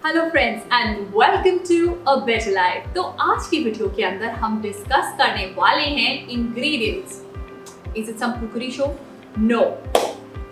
Hello friends and welcome to a better life. तो आज की वीडियो के अंदर हम डिस्कस करने वाले हैं ingredients. Is it some cookery show? No.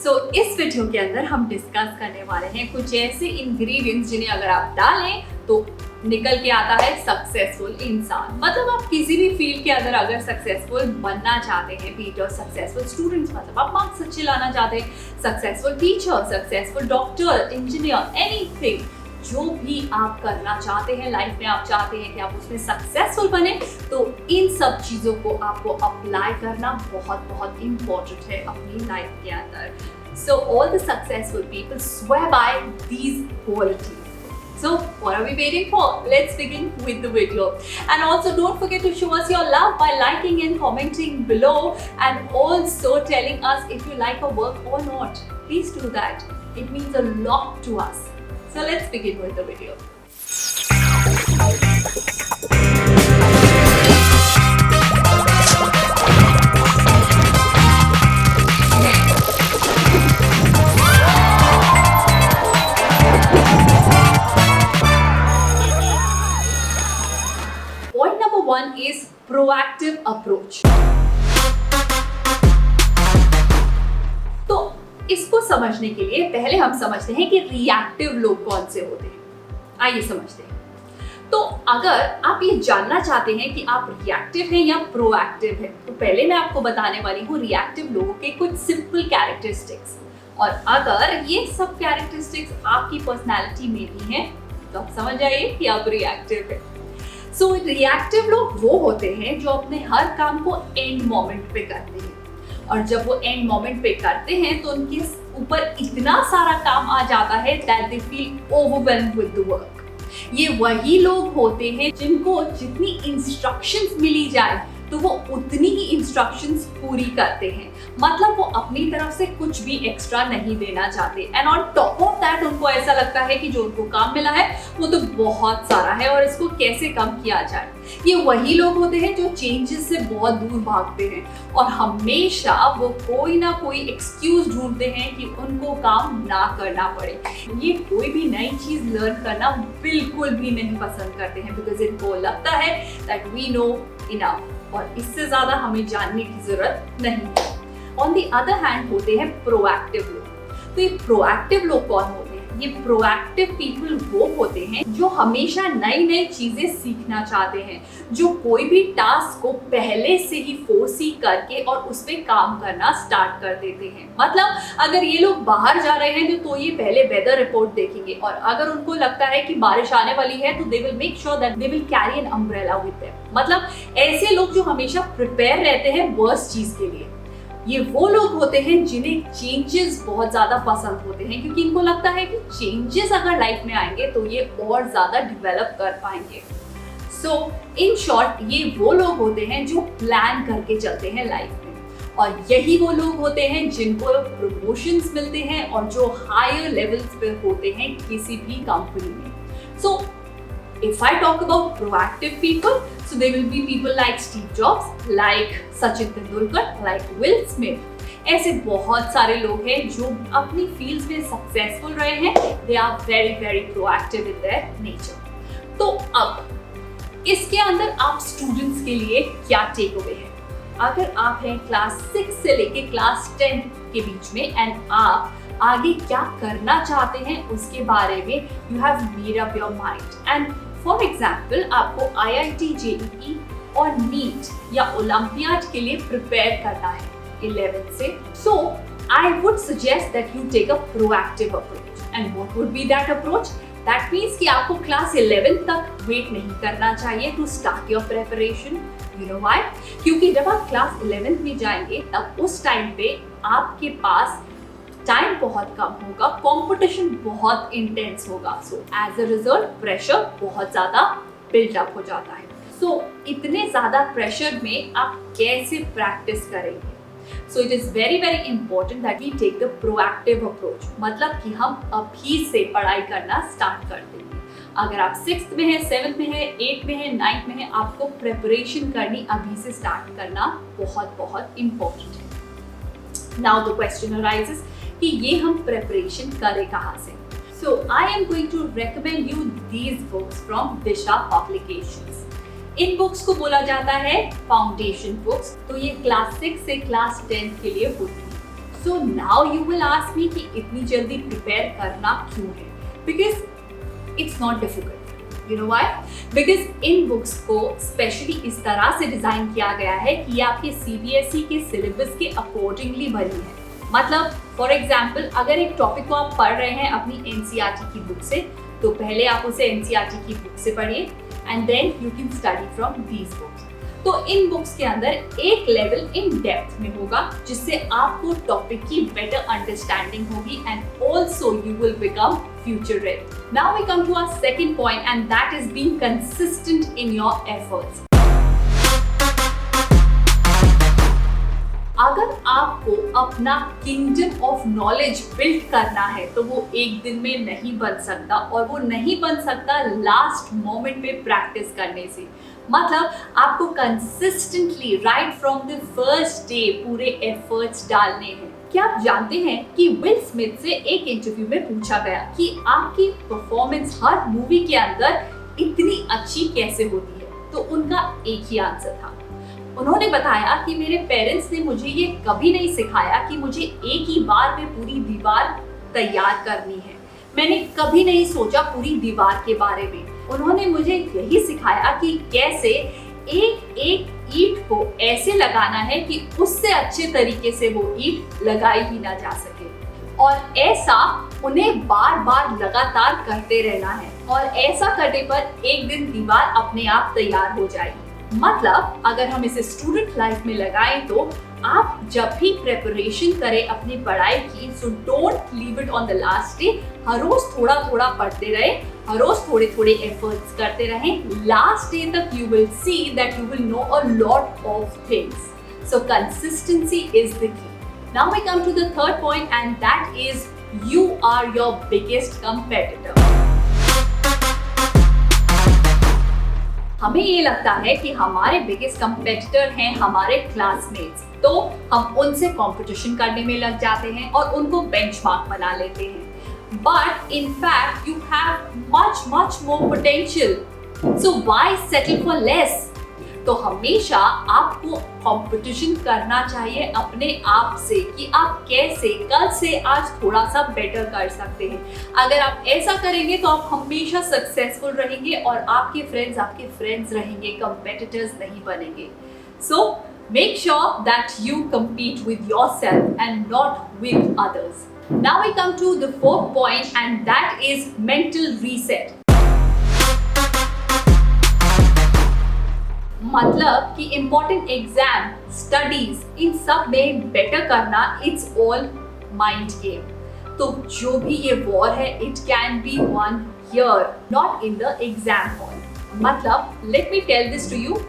So इस वीडियो के अंदर हम डिस्कस करने वाले हैं कुछ ऐसे इंग्रेडिएंट्स जिन्हें अगर आप डालें तो निकल के आता है सक्सेसफुल इंसान। मतलब आप किसी भी फील्ड के अंदर अगर सक्सेसफुल बनना चाहते हैं, बी इट सक्सेसफुल स्टूडेंट्स, मतलब आप मार्क्स अच्छे लाना चाहते हैं, successful teacher, successful doctor, engineer, anything, जो भी आप करना चाहते हैं लाइफ में, आप चाहते हैं कि आप उसमें सक्सेसफुल बने, तो इन सब चीज़ों को आपको अप्लाई करना बहुत बहुत इम्पोर्टेंट है अपनी लाइफ के अंदर। So all the successful people swear by these qualities. So what are we waiting for? Let's begin with the video. And also don't forget to show us your love by liking and commenting below, and also telling us if you like our work or not. Please do that. It means a lot to us. So let's begin with the video. Point number one is proactive approach. तो इसको समझने के लिए पहले हम समझते हैं कि रिएक्टिव लोग कौन से होते हैं। आइए समझते हैं। तो अगर आप ये जानना चाहते हैं कि आप रिएक्टिव हैं या प्रोएक्टिव हैं, तो पहले मैं आपको बताने वाली हूँ रिएक्टिव लोगों के कुछ सिंपल कैरेक्टरिस्टिक्स। और अगर ये सब कैरेक्टरिस्टिक्स आपकी पर्सनैलिटी में भी हैं, तो आप समझ जाइए कि आप रिएक्टिव हैं। सो रिएक्टिव लोग वो होते हैं जो अपने हर काम को एंड मोमेंट पे करते हैं, और जब वो एंड मोमेंट पे करते हैं तो उनके ऊपर इतना सारा काम आ जाता है that they feel overwhelmed with the work. ये वही लोग होते हैं जिनको जितनी इंस्ट्रक्शंस मिली जाए तो वो उतनी ही इंस्ट्रक्शंस पूरी करते हैं, मतलब वो अपनी तरफ से कुछ भी एक्स्ट्रा नहीं देना चाहते। And on top of that उनको ऐसा लगता है कि जो उनको काम मिला है वो तो बहुत सारा है और इसको कैसे कम किया जाए। ये वही लोग होते हैं जो चेंजेस से बहुत दूर भागते हैं और हमेशा वो कोई ना कोई एक्सक्यूज ढूंढते हैं कि उनको काम ना करना पड़े। ये कोई भी नई चीज लर्न करना बिल्कुल भी नहीं पसंद करते हैं, बिकॉज इनको लगता है दैट वी नो इनफ और इससे ज्यादा हमें जानने की जरूरत नहीं है। ऑन द अदर हैंड होते हैं प्रोएक्टिव लोग। तो ये प्रोएक्टिव लोग कौन होते हैं? ये प्रोएक्टिव पीपल वो होते हैं जो हमेशा नई नई चीजें सीखना चाहते हैं, जो कोई भी टास्क को पहले से ही फोर्सी करके और उस पर काम करना स्टार्ट कर देते हैं। मतलब अगर ये लोग बाहर जा रहे हैं तो ये पहले वेदर रिपोर्ट देखेंगे, और अगर उनको लगता है कि बारिश आने वाली है तो they will make sure that they will carry an umbrella with them. मतलब ऐसे लोग जो हमेशा प्रिपेयर रहते हैं वर्स्ट चीज के लिए। ये वो लोग होते हैं जिन्हें चेंजेस बहुत ज्यादा पसंद होते हैं, क्योंकि इनको लगता है कि चेंजेस अगर लाइफ में आएंगे तो ये और ज्यादा डेवलप कर पाएंगे। सो इन शॉर्ट ये वो लोग होते हैं जो प्लान करके चलते हैं लाइफ में, और यही वो लोग होते हैं जिनको प्रमोशंस मिलते हैं और जो हायर लेवल्स पे होते हैं किसी भी कंपनी में। सो if I talk about proactive people, so there will be people like Steve Jobs, like Sachin Tendulkar, like Will Smith. ऐसे बहुत सारे लोग हैं जो अपनी फील्ड्स में सक्सेसफुल रहे हैं। They are very very proactive in their nature. तो अब इसके अंदर आप स्टूडेंट्स के लिए क्या टेक अवे है? अगर आप हैं क्लास 6 से लेके क्लास 10 के बीच में एंड आप आगे क्या करना चाहते हैं उसके बारे में you have made up your mind, and for example आपको IIT JEE और नीट या ओलंपियाड के लिए प्रिपेयर करना है 11th से। So I would suggest that you take a proactive approach. And what would be that approach? That means कि आपको क्लास 11 तक वेट नहीं करना चाहिए to start your preparation. You know why? क्योंकि जब आप क्लास 11th में जाएंगे तब उस टाइम पे आपके पास टाइम बहुत कम होगा, कंपटीशन बहुत इंटेंस होगा। So as a result pressure बहुत ज्यादा बिल्डअप हो जाता है। सो इतने ज्यादा प्रेशर में आप कैसे प्रैक्टिस करेंगे? So it is very very important that we take the proactive approach, मतलब कि हम अभी से पढ़ाई करना स्टार्ट कर देंगे। अगर आप 6th में है, 7th में है, 8th में है, 9th में है, आपको प्रिपरेशन करनी अभी से स्टार्ट करना बहुत बहुत इंपॉर्टेंट है। नाउ द क्वेश्चन अराइजेस कि ये हम प्रिपरेशन करें कहाँ से? So I am going to recommend you these books from Disha Publications. In books को बोला जाता है फाउंडेशन बुक्स, तो ये क्लास 6 से क्लास 10 के लिए होती है। So now you will ask me कि इतनी जल्दी प्रिपेयर करना क्यों है? Because it's not difficult. You know why? Because in books को स्पेशली इस तरह से डिजाइन किया गया है कि ये आपके CBSE के सिलेबस के अकॉर्डिंगली बनी है। मतलब फॉर एग्जाम्पल, अगर एक टॉपिक को आप पढ़ रहे हैं अपनी NCERT की बुक से, तो पहले आप उसे NCERT की बुक से पढ़िए and then you can study from these books. तो इन बुक्स के अंदर एक लेवल इन डेप्थ में होगा जिससे आपको टॉपिक की बेटर अंडरस्टैंडिंग होगी and also you will become future ready. Now we come to our second point and that is being consistent in your efforts. अगर आपको अपना किंगडम ऑफ नॉलेज बिल्ड करना है तो वो एक दिन में नहीं बन सकता, और वो नहीं बन सकता लास्ट मोमेंट पे प्रैक्टिस करने से। मतलब आपको consistently right from the first day पूरे एफर्ट्स डालने हैं। क्या आप जानते हैं कि विल स्मिथ से एक इंटरव्यू में पूछा गया कि आपकी परफॉर्मेंस हर मूवी के अंदर इतनी अच्छी कैसे होती है? तो उनका एक ही आंसर था। उन्होंने बताया कि मेरे पेरेंट्स ने मुझे ये कभी नहीं सिखाया कि मुझे एक ही बार में पूरी दीवार तैयार करनी है। मैंने कभी नहीं सोचा पूरी दीवार के बारे में। उन्होंने मुझे यही सिखाया कि कैसे एक एक ईंट को ऐसे लगाना है कि उससे अच्छे तरीके से वो ईंट लगाई ही ना जा सके, और ऐसा उन्हें बार बार लगातार करते रहना है, और ऐसा करने पर एक दिन दीवार अपने आप तैयार हो जाएगी। मतलब अगर हम इसे स्टूडेंट लाइफ में लगाएं तो आप जब भी प्रिपरेशन करें अपनी पढ़ाई की, so don't leave it on the last day. हर रोज थोड़ा थोड़ा पढ़ते रहे, हर रोज थोड़े थोड़े एफर्ट्स करते रहें। लास्ट डे तक you will see that you will know a lot of things. So consistency is the key. Now we come to the third point and that is you are your biggest competitor. हमें ये लगता है कि हमारे biggest competitor हैं हमारे classmates, तो हम उनसे कंपटीशन करने में लग जाते हैं और उनको बेंचमार्क बना लेते हैं। But in fact you have much more potential, so why settle for less? तो हमेशा आपको कंपटीशन करना चाहिए अपने आप से कि आप कैसे कल से आज थोड़ा सा बेटर कर सकते हैं। अगर आप ऐसा करेंगे तो आप हमेशा सक्सेसफुल रहेंगे और आपके फ्रेंड्स रहेंगे, कंपेटिटर्स नहीं बनेंगे। So make sure that you compete with yourself and not with others. Now we come to the fourth point and that is mental reset. मतलब कि इम्पोर्टेंट एग्जाम, स्टडीज, इन सब में बेटर करना इट्स ऑल माइंड गेम। तो जो भी ये war है it can be won here, not in the exam hall. मतलब let me tell this to you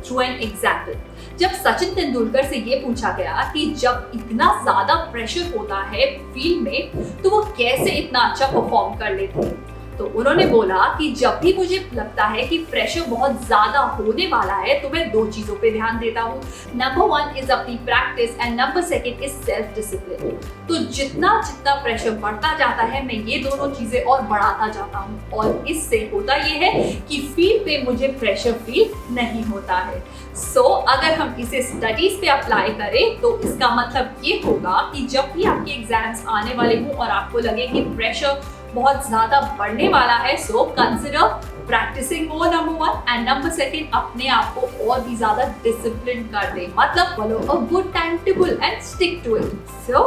through an example. जब सचिन तेंदुलकर से ये पूछा गया कि जब इतना ज्यादा प्रेशर होता है फील्ड में तो वो कैसे इतना अच्छा परफॉर्म कर लेते हैं, तो उन्होंने बोला कि जब भी मुझे लगता है कि प्रेशर बहुत ज्यादा होने वाला है तो मैं दो चीजों पे ध्यान देता हूँ। नंबर 1 इज अपनी practice and number 2 is self discipline. तो जितना प्रेशर बढ़ता जाता है मैं ये दोनों चीजें और बढ़ाता जाता हूँ, और इससे होता ये है कि फील्ड पे मुझे प्रेशर फील नहीं होता है। सो अगर हम इसे स्टडीज पे अप्लाई करें तो इसका मतलब ये होगा कि जब भी आपके एग्जाम्स आने वाले हों और आपको लगे कि प्रेशर बहुत ज्यादा बढ़ने वाला है, so consider practising more, number 1, and number 2 अपने आप को और भी ज्यादा डिसिप्लिन कर दे। मतलब follow a good time table and stick to it. So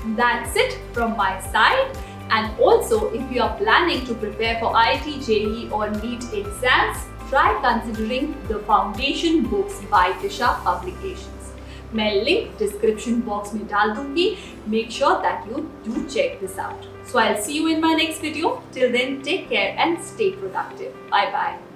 that's it from my side, and also if you are planning to prepare for IIT, JEE or NEET exams, try considering the foundation books by Disha Publications. मैं link description box में डाल दूंगी। Make sure that you do check this out. So I'll see you in my next video. Till then, take care and stay productive. Bye bye.